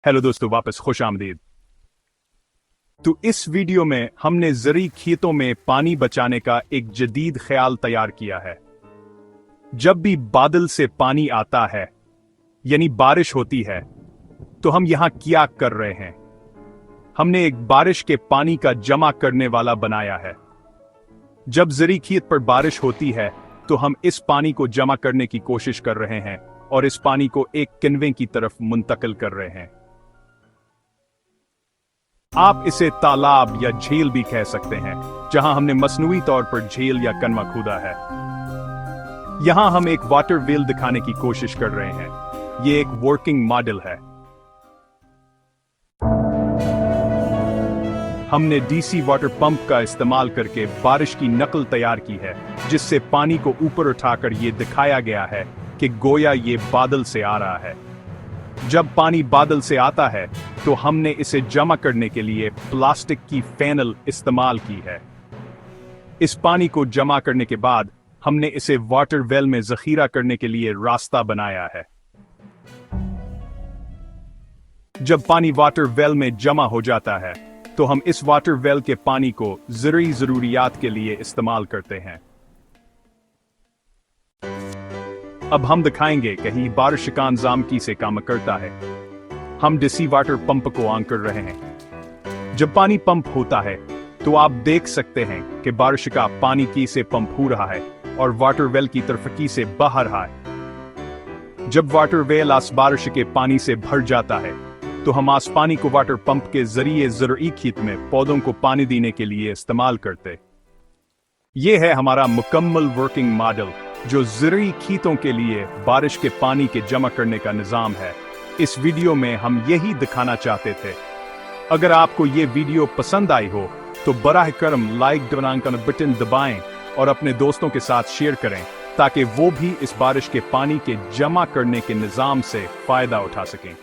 Hello दोस्तों, वापस खुश आमदीद। तो इस वीडियो में हमने ज़री खेतों में पानी बचाने का एक जदीद ख्याल तैयार किया है। जब भी बादल से पानी आता है यानी बारिश होती है, तो हम यहां क्या कर रहे हैं? हमने एक बारिश के पानी का जमा करने वाला बनाया है। जब ज़री खेत पर बारिश होती है तो हम इस पानी को जमा करने की कोशिश कर रहे हैं और इस पानी को एक किनवे की तरफ मुंतकिल कर रहे हैं। आप इसे तालाब या झील भी कह सकते हैं, जहां हमने मसनूई तौर पर झील या कनवा खोदा है। यहां हम एक वाटर व्हील दिखाने की कोशिश कर रहे हैं। यह एक वर्किंग मॉडल है। हमने डीसी वाटर पंप का इस्तेमाल करके बारिश की नकल तैयार की है, जिससे पानी को ऊपर उठाकर यह दिखाया गया है कि गोया ये बादल से आ रहा है। जब पानी बादल से आता है तो हमने इसे जमा करने के लिए प्लास्टिक की फैनल इस्तेमाल की है। इस पानी को जमा करने के बाद हमने इसे वाटर वेल में जखीरा करने के लिए रास्ता बनाया है। जब पानी वाटर वेल में जमा हो जाता है तो हम इस वाटर वेल के पानी को ज़रूरियात के लिए इस्तेमाल करते हैं। अब हम दिखाएंगे कि ये बारिश का इंतजाम कैसे काम करता है। हम डीसी वाटर पंप को ऑन कर रहे हैं। जब पानी पंप होता है तो आप देख सकते हैं कि बारिश का पानी कैसे पंप हो रहा है और वाटर वेल की तरफ कैसे बह रहा है। जब वाटर वेल आस बारिश के पानी से भर जाता है तो हम आस पानी को वाटर पंप के जरिए ज़रूरी खेत में पौधों को पानी देने के लिए इस्तेमाल करते। यह है हमारा मुकम्मल वर्किंग मॉडल, जो ज़रूरी खेतों के लिए बारिश के पानी के जमा करने का निज़ाम है। इस वीडियो में हम यही दिखाना चाहते थे। अगर आपको ये वीडियो पसंद आई हो तो बराह करम लाइक बटन दबाएं और अपने दोस्तों के साथ शेयर करें, ताकि वो भी इस बारिश के पानी के जमा करने के निज़ाम से फ़ायदा उठा सकें।